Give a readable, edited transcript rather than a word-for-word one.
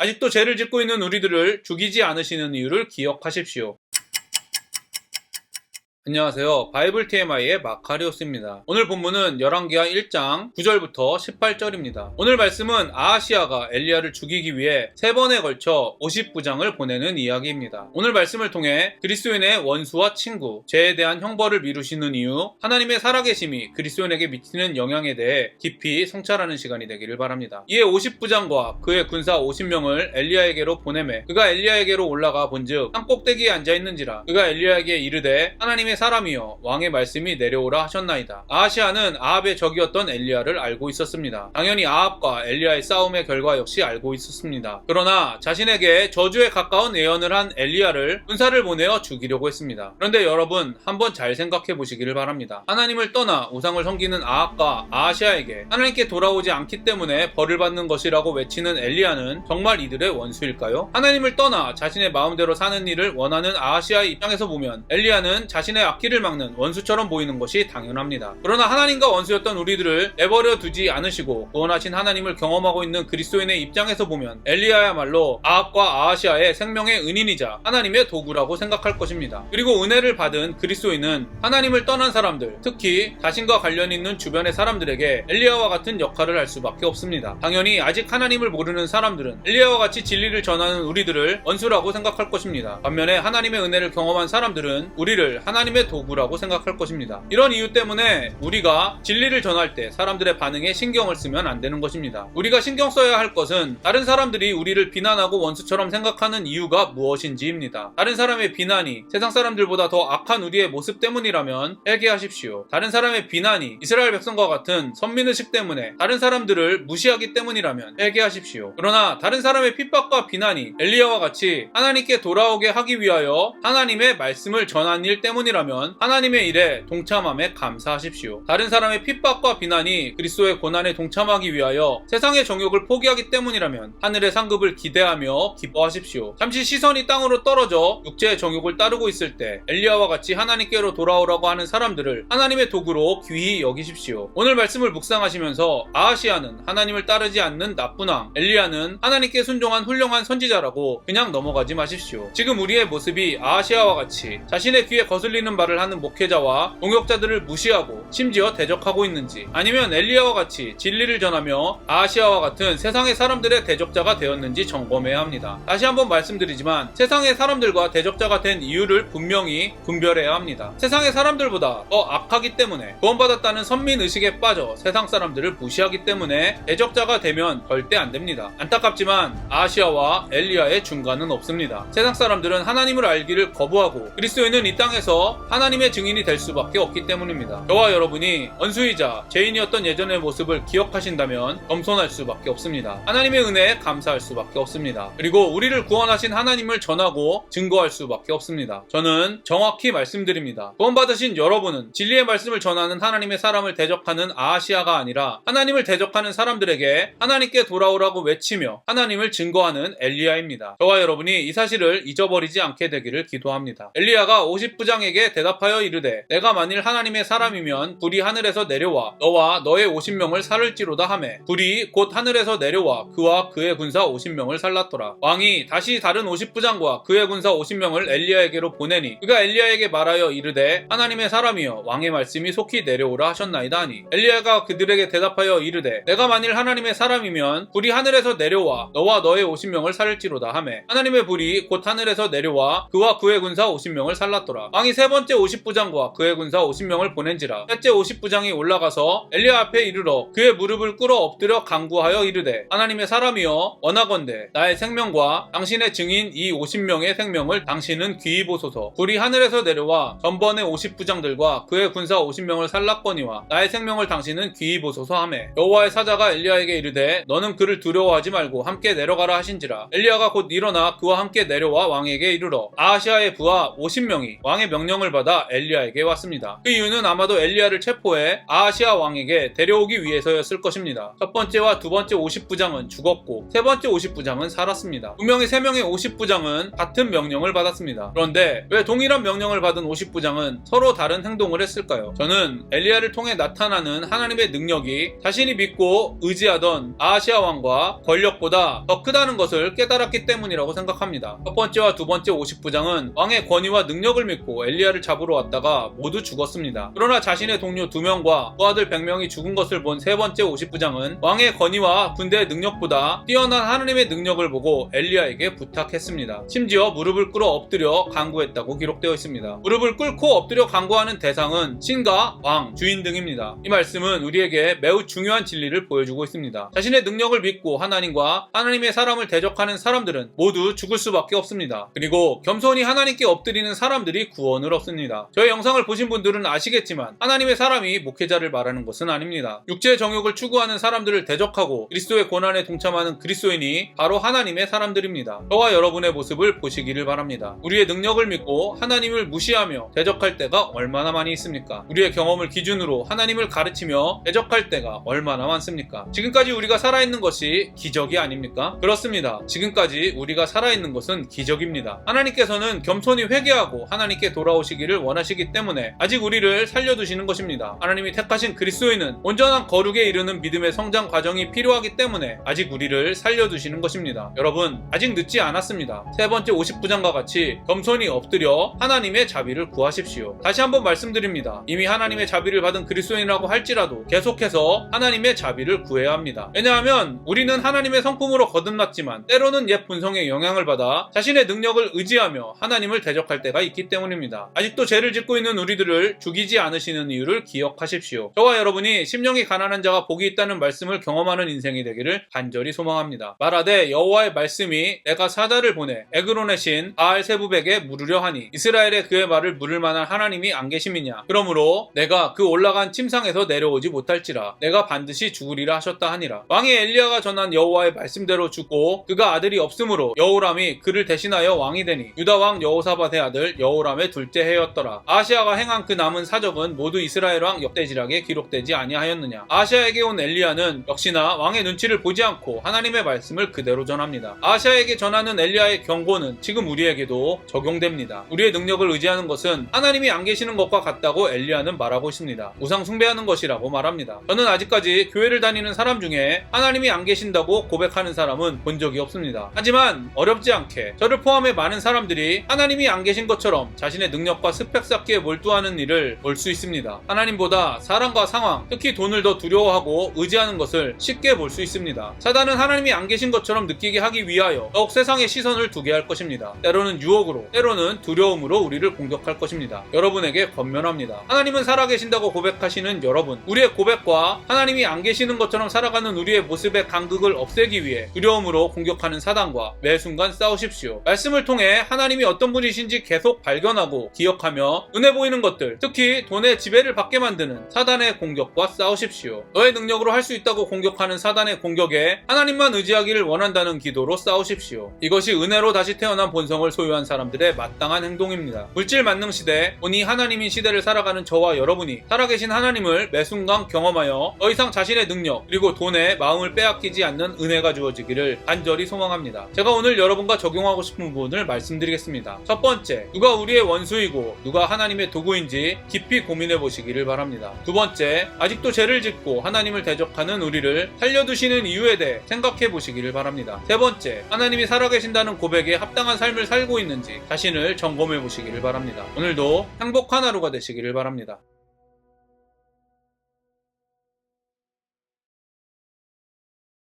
아직도 죄를 짓고 있는 우리들을 죽이지 않으시는 이유를 기억하십시오. 안녕하세요. 바이블 TMI의 마카리오스입니다. 오늘 본문은 열왕기하 1장 9절부터 18절입니다. 오늘 말씀은 아하시아가 엘리야를 죽이기 위해 3번에 걸쳐 50부장을 보내는 이야기입니다. 오늘 말씀을 통해 그리스도인의 원수와 친구, 죄에 대한 형벌을 미루시는 이유, 하나님의 살아계심이 그리스도인에게 미치는 영향에 대해 깊이 성찰하는 시간이 되기를 바랍니다. 이에 50부장과 그의 군사 50명을 엘리야에게로 보내매 그가 엘리야에게로 올라가 본즉 산꼭대기에 앉아있는지라 그가 엘리야에게 이르되 하나님의 사람이여 왕의 말씀이 내려오라 하셨나이다. 아하시아는 아합의 적이었던 엘리야를 알고 있었습니다. 당연히 아합과 엘리야의 싸움의 결과 역시 알고 있었습니다. 그러나 자신에게 저주에 가까운 예언을 한 엘리야를 군사를 보내어 죽이려고 했습니다. 그런데 여러분 한번 잘 생각해 보시기를 바랍니다. 하나님을 떠나 우상을 섬기는 아합과 아하시아에게 하나님께 돌아오지 않기 때문에 벌을 받는 것이라고 외치는 엘리야는 정말 이들의 원수일까요? 하나님을 떠나 자신의 마음대로 사는 일을 원하는 아하시아의 입장에서 보면 엘리야는 자신의 앞길을 막는 원수처럼 보이는 것이 당연합니다. 그러나 하나님과 원수였던 우리들을 내버려 두지 않으시고 구원하신 하나님을 경험하고 있는 그리스도인의 입장에서 보면 엘리야야말로 아합과 아하시아의 생명의 은인이자 하나님의 도구라고 생각할 것입니다. 그리고 은혜를 받은 그리스도인은 하나님을 떠난 사람들, 특히 자신과 관련 있는 주변의 사람들에게 엘리야와 같은 역할을 할 수밖에 없습니다. 당연히 아직 하나님을 모르는 사람들은 엘리야와 같이 진리를 전하는 우리들을 원수라고 생각할 것입니다. 반면에 하나님의 은혜를 경험한 사람들은 우리를 하나님의 도구라고 생각할 것입니다. 이런 이유 때문에 우리가 진리를 전할 때 사람들의 반응에 신경을 쓰면 안 되는 것입니다. 우리가 신경 써야 할 것은 다른 사람들이 우리를 비난하고 원수처럼 생각하는 이유가 무엇인지입니다. 다른 사람의 비난이 세상 사람들보다 더 악한 우리의 모습 때문이라면 회개하십시오. 다른 사람의 비난이 이스라엘 백성과 같은 선민의식 때문에 다른 사람들을 무시하기 때문이라면 회개하십시오. 그러나 다른 사람의 핍박과 비난이 엘리야와 같이 하나님께 돌아오게 하기 위하여 하나님의 말씀을 전한 일 때문이라면 하나님의 일에 동참함에 감사하십시오. 다른 사람의 핍박과 비난이 그리스도의 고난에 동참하기 위하여 세상의 정욕을 포기하기 때문이라면 하늘의 상급을 기대하며 기뻐하십시오. 잠시 시선이 땅으로 떨어져 육체의 정욕을 따르고 있을 때 엘리야와 같이 하나님께로 돌아오라고 하는 사람들을 하나님의 도구로 귀히 여기십시오. 오늘 말씀을 묵상하시면서 아하시아는 하나님을 따르지 않는 나쁜 왕, 엘리야는 하나님께 순종한 훌륭한 선지자라고 그냥 넘어가지 마십시오. 지금 우리의 모습이 아하시아와 같이 자신의 귀에 거슬리는 말을 하는 목회자와 동역자들을 무시하고 심지어 대적하고 있는지, 아니면 엘리야와 같이 진리를 전하며 아하시아와 같은 세상의 사람들의 대적자가 되었는지 점검해야 합니다. 다시 한번 말씀드리지만 세상의 사람들과 대적자가 된 이유를 분명히 분별해야 합니다. 세상의 사람들보다 더 악하기 때문에, 구원받았다는 선민의식에 빠져 세상 사람들을 무시하기 때문에 대적자가 되면 절대 안 됩니다. 안타깝지만 아하시아와 엘리야의 중간은 없습니다. 세상 사람들은 하나님을 알기를 거부하고 그리스도인은 이 땅에서 하나님의 증인이 될 수밖에 없기 때문입니다. 저와 여러분이 원수이자 죄인이었던 예전의 모습을 기억하신다면 겸손할 수밖에 없습니다. 하나님의 은혜에 감사할 수밖에 없습니다. 그리고 우리를 구원하신 하나님을 전하고 증거할 수밖에 없습니다. 저는 정확히 말씀드립니다. 구원받으신 여러분은 진리의 말씀을 전하는 하나님의 사람을 대적하는 아하시아가 아니라 하나님을 대적하는 사람들에게 하나님께 돌아오라고 외치며 하나님을 증거하는 엘리야입니다. 저와 여러분이 이 사실을 잊어버리지 않게 되기를 기도합니다. 엘리야가 50부장에게 대답하여 이르되 내가 만일 하나님의 사람이면 불이 하늘에서 내려와 너와 너의 50명을 살을지로다 하매 불이 곧 하늘에서 내려와 그와 그의 군사 50명을 살랐더라. 왕이 다시 다른 50부장과 그의 군사 50명을 엘리야에게로 보내니 그가 엘리야에게 말하여 이르되 하나님의 사람이여 왕의 말씀이 속히 내려오라 하셨나이다 하니 엘리야가 그들에게 대답하여 이르되 내가 만일 하나님의 사람이면 불이 하늘에서 내려와 너와 너의 50명을 살을지로다 하매 하나님의 불이 곧 하늘에서 내려와 그와 그의 군사 50명을 살랐더라. 왕이 세 번째 50부장과 그의 군사 50명을 보낸지라. 셋째 50부장이 올라가서 엘리야 앞에 이르러 그의 무릎을 꿇어 엎드려 간구하여 이르되 하나님의 사람이여 원하건대 나의 생명과 당신의 증인 이 50명의 생명을 당신은 귀히 보소서. 불이 하늘에서 내려와 전번의 50부장들과 그의 군사 50명을 살랐거니와 나의 생명을 당신은 귀히 보소서 하매 여호와의 사자가 엘리야에게 이르되 너는 그를 두려워하지 말고 함께 내려가라 하신지라. 엘리야가 곧 일어나 그와 함께 내려와 왕에게 이르러 아하시아의 부하 50명이 왕의 명령을 명령을 받아 엘리야에게 왔습니다. 그 이유는 아마도 엘리야를 체포해 아하시아 왕에게 데려오기 위해서였을 것입니다. 첫 번째와 두 번째 50부장은 죽었고 세 번째 50부장은 살았습니다. 분명히 세 명의 50부장은 같은 명령을 받았습니다. 그런데 왜 동일한 명령을 받은 50부장은 서로 다른 행동을 했을까요? 저는 엘리야를 통해 나타나는 하나님의 능력이 자신이 믿고 의지하던 아하시아 왕과 권력보다 더 크다는 것을 깨달았기 때문이라고 생각합니다. 첫 번째와 두 번째 50부장은 왕의 권위와 능력을 믿고 엘리야를 잡으러 왔다가 모두 죽었습니다. 그러나 자신의 동료 2명과 그 아들 100명이 죽은 것을 본 세 번째 50부장은 왕의 권위와 군대의 능력보다 뛰어난 하나님의 능력을 보고 엘리야에게 부탁했습니다. 심지어 무릎을 꿇어 엎드려 간구했다고 기록되어 있습니다. 무릎을 꿇고 엎드려 간구하는 대상은 신과 왕, 주인 등입니다. 이 말씀은 우리에게 매우 중요한 진리를 보여주고 있습니다. 자신의 능력을 믿고 하나님과 하나님의 사람을 대적하는 사람들은 모두 죽을 수밖에 없습니다. 그리고 겸손히 하나님께 엎드리는 사람들이 구원을 얻습니다. 저의 영상을 보신 분들은 아시겠지만 하나님의 사람이 목회자를 말하는 것은 아닙니다. 육체의 정욕을 추구하는 사람들을 대적하고 그리스도의 고난에 동참하는 그리스도인이 바로 하나님의 사람들입니다. 저와 여러분의 모습을 보시기를 바랍니다. 우리의 능력을 믿고 하나님을 무시하며 대적할 때가 얼마나 많이 있습니까? 우리의 경험을 기준으로 하나님을 가르치며 대적할 때가 얼마나 많습니까? 지금까지 우리가 살아있는 것이 기적이 아닙니까? 그렇습니다. 지금까지 우리가 살아있는 것은 기적입니다. 하나님께서는 겸손히 회개하고 하나님께 돌아오시기를 원하시기 때문에 아직 우리를 살려두시는 것입니다. 하나님이 택하신 그리스도인은 온전한 거룩에 이르는 믿음의 성장 과정이 필요하기 때문에 아직 우리를 살려두시는 것입니다. 여러분, 아직 늦지 않았습니다. 세 번째 50부장과 같이 겸손히 엎드려 하나님의 자비를 구하십시오. 다시 한번 말씀드립니다. 이미 하나님의 자비를 받은 그리스도인이라고 할지라도 계속해서 하나님의 자비를 구해야 합니다. 왜냐하면 우리는 하나님의 성품으로 거듭났지만 때로는 옛 본성의 영향을 받아 자신의 능력을 의지하며 하나님을 대적할 때가 있기 때문입니다. 아직도 죄를 짓고 있는 우리들을 죽이지 않으시는 이유를 기억하십시오. 저와 여러분이 심령이 가난한 자가 복이 있다는 말씀을 경험하는 인생이 되기를 간절히 소망합니다. 말하되 여호와의 말씀이 내가 사자를 보내 에그론의 신 바알세붑에게 물으려 하니 이스라엘에 그의 말을 물을 만한 하나님이 안 계심이냐. 그러므로 내가 그 올라간 침상에서 내려오지 못할지라 내가 반드시 죽으리라 하셨다 하니라. 왕이 엘리야가 전한 여호와의 말씀대로 죽고 그가 아들이 없으므로 여호람이 그를 대신하여 왕이 되니 유다 왕 여호사밧의 아들 여호람의 둘째 해였더라. 아하시아가 행한 그 남은 사적은 모두 이스라엘 왕 역대지락에 기록되지 아니하였느냐. 아하시아에게 온 엘리야는 역시나 왕의 눈치를 보지 않고 하나님의 말씀을 그대로 전합니다. 아하시아에게 전하는 엘리야의 경고는 지금 우리에게도 적용됩니다. 우리의 능력을 의지하는 것은 하나님이 안 계시는 것과 같다고 엘리야는 말하고 있습니다. 우상 숭배하는 것이라고 말합니다. 저는 아직까지 교회를 다니는 사람 중에 하나님이 안 계신다고 고백하는 사람은 본 적이 없습니다. 하지만 어렵지 않게 저를 포함해 많은 사람들이 하나님이 안 계신 것처럼 자신의 능력과 스펙 쌓기에 몰두하는 일을 볼 수 있습니다. 하나님보다 사람과 상황, 특히 돈을 더 두려워하고 의지하는 것을 쉽게 볼 수 있습니다. 사단은 하나님이 안 계신 것처럼 느끼게 하기 위하여 더욱 세상의 시선을 두게 할 것입니다. 때로는 유혹으로, 때로는 두려움으로 우리를 공격할 것입니다. 여러분에게 권면합니다. 하나님은 살아계신다고 고백하시는 여러분, 우리의 고백과 하나님이 안 계시는 것처럼 살아가는 우리의 모습의 간극을 없애기 위해 두려움으로 공격하는 사단과 매 순간 싸우십시오. 말씀을 통해 하나님이 어떤 분이신지 계속 발견하고 기억하며 눈에 보이는 것들, 특히 돈의 지배를 받게 만드는 사단의 공격과 싸우십시오. 너의 능력으로 할 수 있다고 공격하는 사단의 공격에 하나님만 의지하기를 원한다는 기도로 싸우십시오. 이것이 은혜로 다시 태어난 본성을 소유한 사람들의 마땅한 행동입니다. 물질 만능 시대, 돈이 하나님인 시대를 살아가는 저와 여러분이 살아계신 하나님을 매 순간 경험하여 더 이상 자신의 능력 그리고 돈에 마음을 빼앗기지 않는 은혜가 주어지기를 간절히 소망합니다. 제가 오늘 여러분과 적용하고 싶은 부분을 말씀드리겠습니다. 첫 번째, 누가 우리의 원수이고 누가 하나님의 도구인지 깊이 고민해 보시기를 바랍니다. 두 번째, 아직도 죄를 짓고 하나님을 대적하는 우리를 살려두시는 이유에 대해 생각해 보시기를 바랍니다. 세 번째, 하나님이 살아계신다는 고백에 합당한 삶을 살고 있는지 자신을 점검해 보시기를 바랍니다. 오늘도 행복한 하루가 되시기를 바랍니다.